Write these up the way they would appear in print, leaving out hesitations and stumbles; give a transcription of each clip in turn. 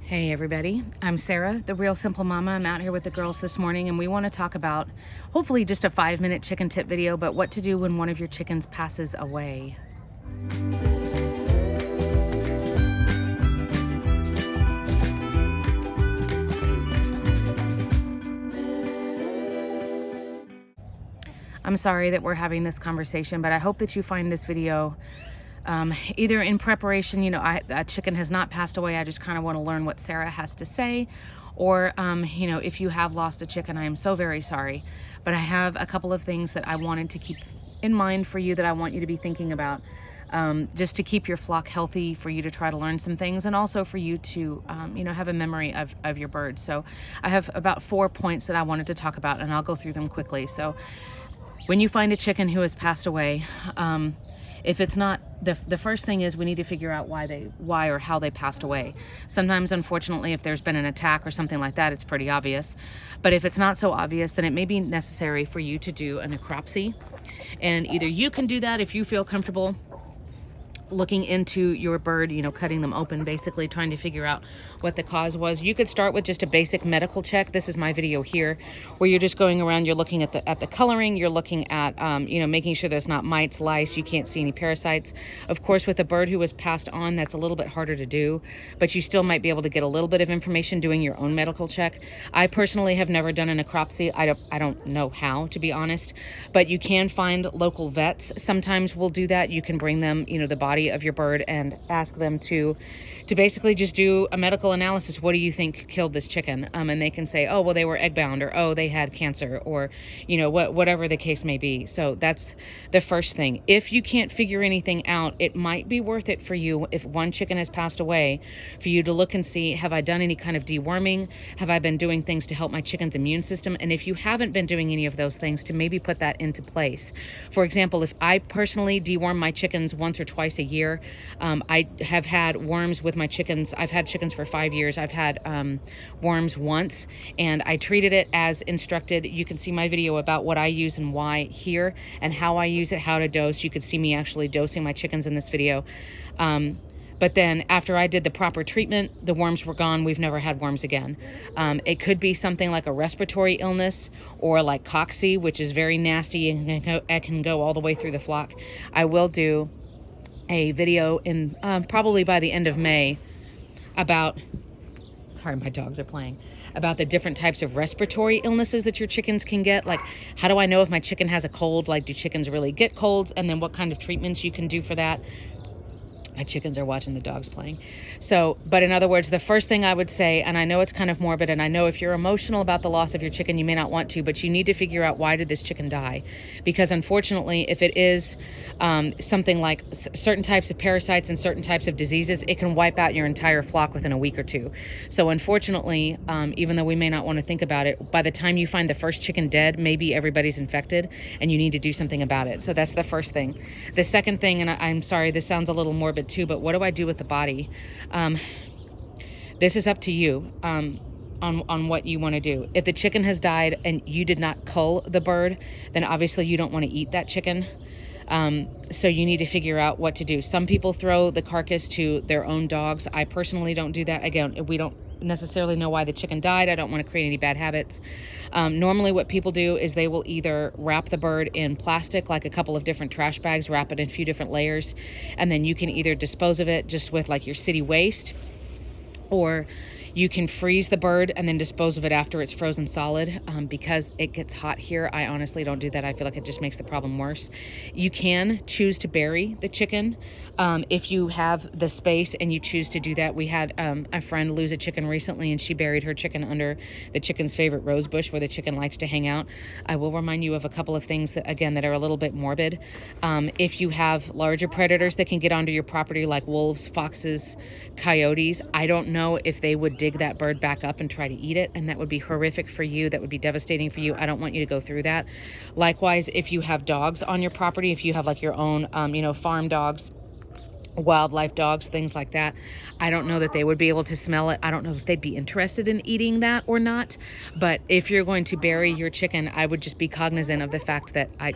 Hey everybody, I'm Sarah, the Real Simple Mama. I'm out here with the girls this morning and we want to talk about hopefully just a 5-minute chicken tip video, but what to do when one of your chickens passes away. I'm sorry that we're having this conversation, but I hope that you find this video either in preparation, a chicken has not passed away, I just kind of want to learn what Sarah has to say, or if you have lost a chicken, I am so very sorry, but I have a couple of things that I wanted to keep in mind for you that I want you to be thinking about, just to keep your flock healthy, for you to try to learn some things, and also for you to have a memory of your birds. So I have about 4 points that I wanted to talk about, and I'll go through them quickly. So when you find a chicken who has passed away, if it's not, the first thing is we need to figure out why or how they passed away. Sometimes, unfortunately, if there's been an attack or something like that, it's pretty obvious. But if it's not so obvious, then it may be necessary for you to do a necropsy. And either you can do that if you feel comfortable looking into your bird, cutting them open, basically trying to figure out what the cause was. You could start with just a basic medical check. This is my video here where you're just going around, you're looking at the coloring, you're looking at making sure there's not mites, lice, you can't see any parasites. Of course, with a bird who was passed on, that's a little bit harder to do, but you still might be able to get a little bit of information doing your own medical check. I personally have never done a necropsy. I don't know how, to be honest, but you can find local vets. Sometimes we'll do that. You can bring them the body of your bird and ask them to basically just do a medical analysis. What do you think killed this chicken? And they can say, oh, well, they were egg bound, or oh, they had cancer, or whatever the case may be. So that's the first thing. If you can't figure anything out, it might be worth it for you, if one chicken has passed away, for you to look and see, have I done any kind of deworming? Have I been doing things to help my chicken's immune system? And if you haven't been doing any of those things, to maybe put that into place. For example, if I personally deworm my chickens once or twice a year, I have had worms with my chickens. I've had chickens for 5 years. I've had worms once, and I treated it as instructed. You can see my video about what I use and why here, and how I use it, how to dose. You could see me actually dosing my chickens in this video. But then after I did the proper treatment, the worms were gone. We've never had worms again. It could be something like a respiratory illness, or like cocci, which is very nasty and it can go all the way through the flock. I will do a video in probably by the end of May about, sorry, my dogs are playing, about the different types of respiratory illnesses that your chickens can get. Like, how do I know if my chicken has a cold? Like, do chickens really get colds? And then what kind of treatments you can do for that. My chickens are watching the dogs playing. So, but in other words, the first thing I would say, and I know it's kind of morbid, and I know if you're emotional about the loss of your chicken, you may not want to, but you need to figure out, why did this chicken die? Because unfortunately, if it is something like certain types of parasites and certain types of diseases, it can wipe out your entire flock within a week or two. So unfortunately, even though we may not want to think about it, by the time you find the first chicken dead, maybe everybody's infected and you need to do something about it. So that's the first thing. The second thing, and I'm sorry, this sounds a little morbid too, but what do I do with the body? This is up to you on what you want to do. If the chicken has died and you did not cull the bird, then obviously you don't want to eat that chicken. So you need to figure out what to do. Some people throw the carcass to their own dogs. I personally don't do that. Again, we don't necessarily know why the chicken died. I don't want to create any bad habits. Normally what people do is they will either wrap the bird in plastic, like a couple of different trash bags, wrap it in a few different layers, and then you can either dispose of it just with like your city waste, or you can freeze the bird and then dispose of it after it's frozen solid. Because it gets hot here, I honestly don't do that. I feel like it just makes the problem worse. You can choose to bury the chicken if you have the space and you choose to do that. We had a friend lose a chicken recently, and she buried her chicken under the chicken's favorite rose bush where the chicken likes to hang out. I will remind you of a couple of things that, again, that are a little bit morbid. If you have larger predators that can get onto your property, like wolves, foxes, coyotes, I don't know if they would dig that bird back up and try to eat it, and that would be horrific for you. That would be devastating for you. I don't want you to go through that. Likewise, if you have dogs on your property, if you have like your own farm dogs, wildlife, dogs, things like that. I don't know that they would be able to smell it. I don't know if they'd be interested in eating that or not. But if you're going to bury your chicken, I would just be cognizant of the fact that I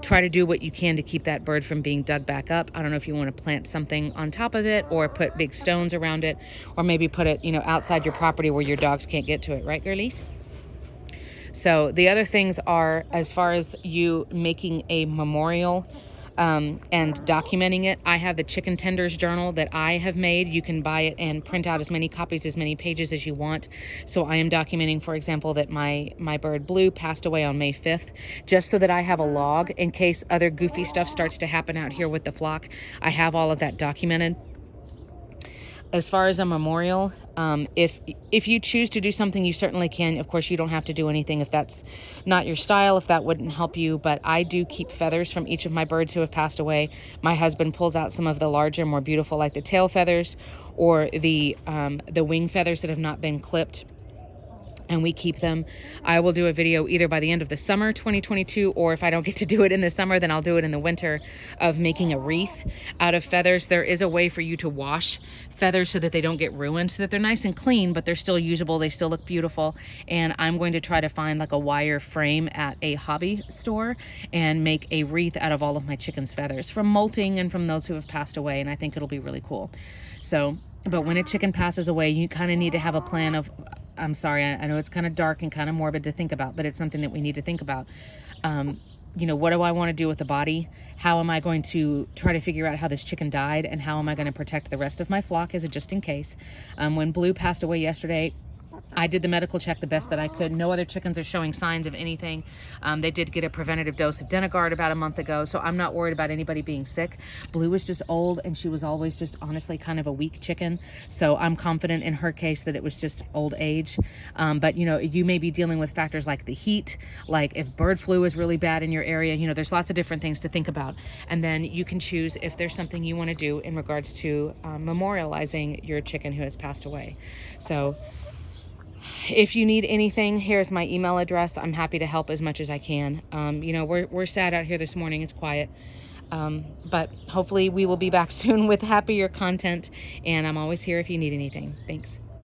try to do what you can to keep that bird from being dug back up. I don't know if you want to plant something on top of it or put big stones around it, or maybe put it, outside your property where your dogs can't get to it, right, girlies? So the other things are, as far as you making a memorial and documenting it, I have the Chicken Tenders journal that I have made. You can buy it and print out as many copies, as many pages as you want. So I am documenting, for example, that my bird Blue passed away on May 5th, just so that I have a log in case other goofy stuff starts to happen out here with the flock. I have all of that documented. As far as a memorial, if you choose to do something, you certainly can. Of course, you don't have to do anything if that's not your style, if that wouldn't help you. But I do keep feathers from each of my birds who have passed away. My husband pulls out some of the larger, more beautiful, like the tail feathers or the wing feathers that have not been clipped, and we keep them. I will do a video either by the end of the summer 2022, or if I don't get to do it in the summer, then I'll do it in the winter, of making a wreath out of feathers. There is a way for you to wash feathers so that they don't get ruined, so that they're nice and clean, but they're still usable. They still look beautiful. And I'm going to try to find like a wire frame at a hobby store and make a wreath out of all of my chicken's feathers from molting and from those who have passed away. And I think it'll be really cool. So, but when a chicken passes away, you kind of need to have a plan of, I'm sorry, I know it's kind of dark and kind of morbid to think about, but it's something that we need to think about. What do I want to do with the body? How am I going to try to figure out how this chicken died? And how am I going to protect the rest of my flock as a just in case? When Blue passed away yesterday, I did the medical check the best that I could. No other chickens are showing signs of anything. They did get a preventative dose of Denegard about a month ago, so I'm not worried about anybody being sick. Blue was just old, and she was always just honestly kind of a weak chicken, so I'm confident in her case that it was just old age. But you may be dealing with factors like the heat, like if bird flu is really bad in your area. There's lots of different things to think about, and then you can choose if there's something you want to do in regards to memorializing your chicken who has passed away. So if you need anything, here's my email address. I'm happy to help as much as I can. We're sad out here this morning. It's quiet. But hopefully we will be back soon with happier content. And I'm always here if you need anything. Thanks.